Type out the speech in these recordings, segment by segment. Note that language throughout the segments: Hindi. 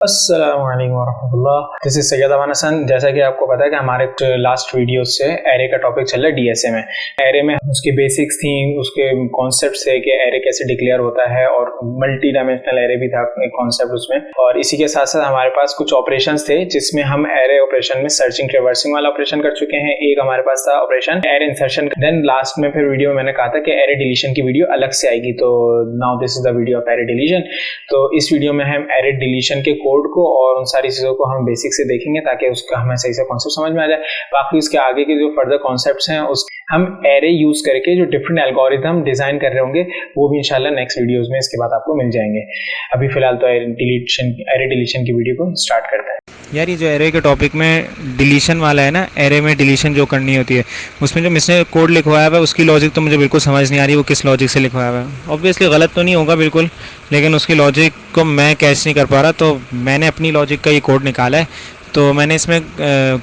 अस्सलाम वालेकुम वरहमतुल्लाह। दिस इज सैयद अमान हसन। जैसा कि आपको पता है कि हमारे लास्ट वीडियो से एरे का टॉपिक चल रहा है डीएसए में। एरे में उसकी बेसिक्स थी, उसके कॉन्सेप्ट्स थे कि एरे कैसे डिक्लेयर होता है और मल्टी डायमेंशनल एरे भी था एक कॉन्सेप्ट उसमें। और इसी के साथ साथ हमारे पास कुछ ऑपरेशंस थे जिसमें हम एरे ऑपरेशन में सर्चिंग रिवर्सिंग वाला ऑपरेशन कर चुके हैं। एक हमारे पास था operation array insertion. Then last में फिर वीडियो में मैंने कहा था कि एरे डिलीशन की वीडियो अलग से आएगी, तो now this is the video of array deletion. तो इस वीडियो में हम एरे डिलीशन के कोड को और उन सारी चीजों को हम बेसिक से देखेंगे ताकि उसका हमें सही से कॉन्सेप्ट समझ में आ जाए। बाकी उसके आगे के जो फर्दर कॉन्सेप्ट्स हैं उस हम एरे यूज करके जो डिफरेंट एल्गोरिथम डिजाइन कर रहे होंगे वो भी इंशाल्लाह नेक्स्ट वीडियोस में इसके बाद आपको मिल जाएंगे। अभी फिलहाल तो एरे डिलीशन की वीडियो को स्टार्ट करते हैं। यार ये जो एरे के टॉपिक में डिलीशन वाला है ना, एरे में डिलीशन जो करनी होती है उसमें जो मिसने कोड लिखवाया हुआ है उसकी लॉजिक तो मुझे बिल्कुल समझ नहीं आ रही वो किस लॉजिक से लिखवाया हुआ है। ऑब्वियसली गलत तो नहीं होगा बिल्कुल, लेकिन उसकी लॉजिक को मैं कैच नहीं कर पा रहा, तो मैंने अपनी लॉजिक का ये कोड निकाला है। तो मैंने इसमें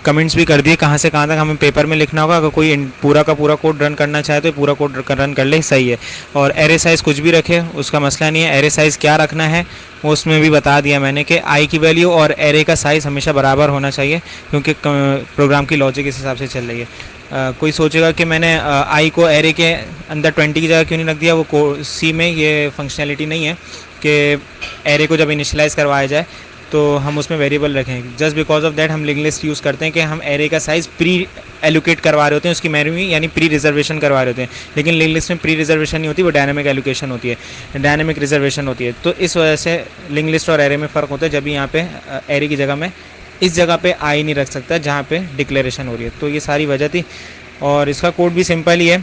कमेंट्स भी कर दिए कहाँ से कहाँ तक हमें पेपर में लिखना होगा। अगर कोई पूरा का पूरा कोड रन करना चाहे तो पूरा कोड रन कर ले, सही है। और एरे साइज़ कुछ भी रखे उसका मसला नहीं है। एरे साइज़ क्या रखना है वो उसमें भी बता दिया मैंने कि आई की वैल्यू और एरे का साइज़ हमेशा बराबर होना चाहिए, क्योंकि प्रोग्राम की लॉजिक इस हिसाब से चल रही है। कोई सोचेगा कि मैंने आई को एरे के अंदर 20 की जगह क्यों नहीं रख दिया। वो सी में ये फंक्शनैलिटी नहीं है कि एरे को जब इनिशियलाइज़ करवाया जाए तो हम उसमें वेरिएबल रखें। जस्ट बिकॉज ऑफ दैट हम लिंक लिस्ट यूज़ करते हैं कि हम एरे का साइज़ प्री एलोकेट करवा रहे होते हैं, उसकी मेमोरी यानी प्री रिजर्वेशन करवा रहे होते हैं। लेकिन लिंक लिस्ट में प्री रिजर्वेशन नहीं होती, वो डायनामिक एलोकेशन होती है, डायनामिक रिजर्वेशन होती है। तो इस वजह से लिंक लिस्ट और एरे में फ़र्क होता है। जब भी यहाँ पे एरे की जगह में इस जगह पे आई नहीं रख सकता जहाँ पे डिक्लेरेशन हो रही है। तो ये सारी वजह थी और इसका कोड भी सिंपल ही है।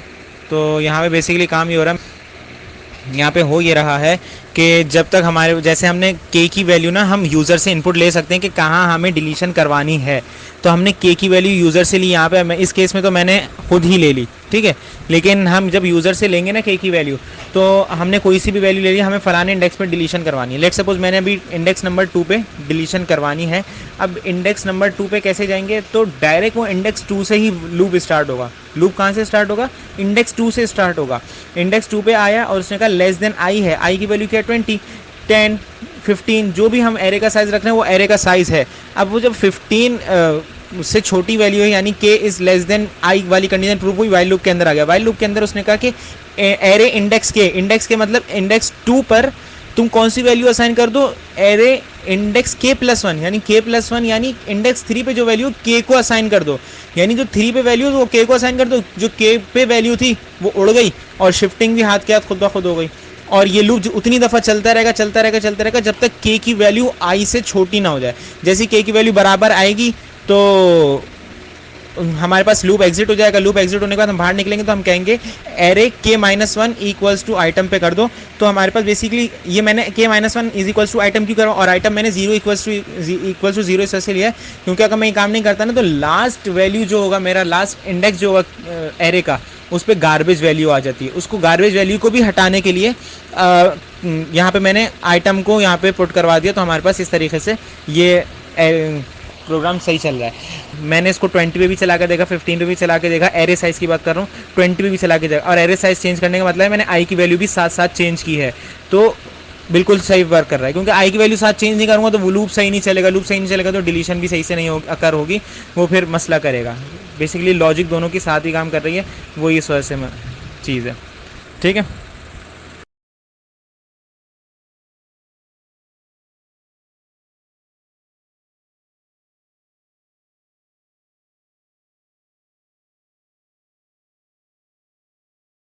तो यहाँ पे बेसिकली काम ये हो रहा है, यहाँ पे हो ये रहा है कि जब तक हमारे जैसे हमने के की वैल्यू ना हम यूज़र से इनपुट ले सकते हैं कि कहाँ हमें डिलीशन करवानी है, तो हमने के की वैल्यू यूज़र से ली। यहाँ पे मैं इस केस में तो मैंने खुद ही ले ली, ठीक है। लेकिन हम जब यूज़र से लेंगे ना के की वैल्यू, तो हमने कोई सी भी वैल्यू ले ली, हमें फलाने इंडेक्स पर डिलीशन करवानी है। लेट सपोज मैंने अभी इंडेक्स नंबर 2 पे डिलीशन करवानी है। अब इंडेक्स नंबर 2 पे कैसे जाएंगे, तो डायरेक्ट वो इंडेक्स 2 से ही लूप स्टार्ट होगा। लूप कहाँ से स्टार्ट होगा, इंडेक्स 2 से स्टार्ट होगा। इंडेक्स 2 पे आया और उसने कहा लेस देन आई है, आई की वैल्यू क्या है 20, 10, 15 जो भी हम एरे का साइज़ रख रहे हैं वो एरे का साइज़ है। अब वो जब 15 से छोटी वैल्यू है यानी के इज़ लेस देन आई वाली कंडीशन प्रूव हुई, वाइल लूप के अंदर आ गया। वाइल लूप के अंदर उसने कहा कि एरे इंडेक्स के मतलब इंडेक्स 2 पर तुम कौन सी वैल्यू असाइन कर दो, एरे इंडेक्स k+1 यानी k+1 यानी इंडेक्स 3 पे जो वैल्यू k को असाइन कर दो, यानी जो 3 पे वैल्यू वो k को असाइन कर दो। जो k पे वैल्यू थी वो उड़ गई और शिफ्टिंग भी हाथ के हाथ खुद ब खुद हो गई। और ये लूप उतनी दफ़ा चलता रहेगा जब तक k की वैल्यू i से छोटी ना हो जाए। जैसे k की वैल्यू बराबर आएगी तो हमारे पास लूप एग्जिट हो जाएगा। लूप एग्जिट होने के बाद हम बाहर निकलेंगे तो हम कहेंगे array k-1 equals to item पे कर दो। तो हमारे पास बेसिकली ये मैंने k-1 is equals to item क्यों करा, और आइटम मैंने 0 इक्वल्स टू 0 इस वजह से लिया है क्योंकि अगर मैं ये काम नहीं करता ना तो लास्ट वैल्यू जो होगा, मेरा लास्ट इंडेक्स जो होगा एरे का, उस पर गार्बेज वैल्यू आ जाती है। उसको गार्बेज वैल्यू को भी हटाने के लिए यहाँ पे मैंने आइटम को यहाँ पे पुट करवा दिया। तो हमारे पास इस तरीके से ये प्रोग्राम सही चल रहा है। मैंने इसको 20 पे भी चला के देखा, 15 पे भी चला के देखा। एरे साइज़ की बात कर रहा हूँ, 20 पे भी चला के देखा। और एरे साइज़ चेंज करने का मतलब है मैंने आई की वैल्यू भी साथ साथ चेंज की है, तो बिल्कुल सही वर्क कर रहा है। क्योंकि आई की वैल्यू साथ चेंज नहीं करूँगा तो वो लूप सही नहीं चलेगा। लूप सही नहीं चलेगा तो डिलीशन भी सही से नहीं अकर होगी, वो फिर मसला करेगा। बेसिकली लॉजिक दोनों की साथ ही काम कर रही है, वो इस वजह से चीज़ है, ठीक है।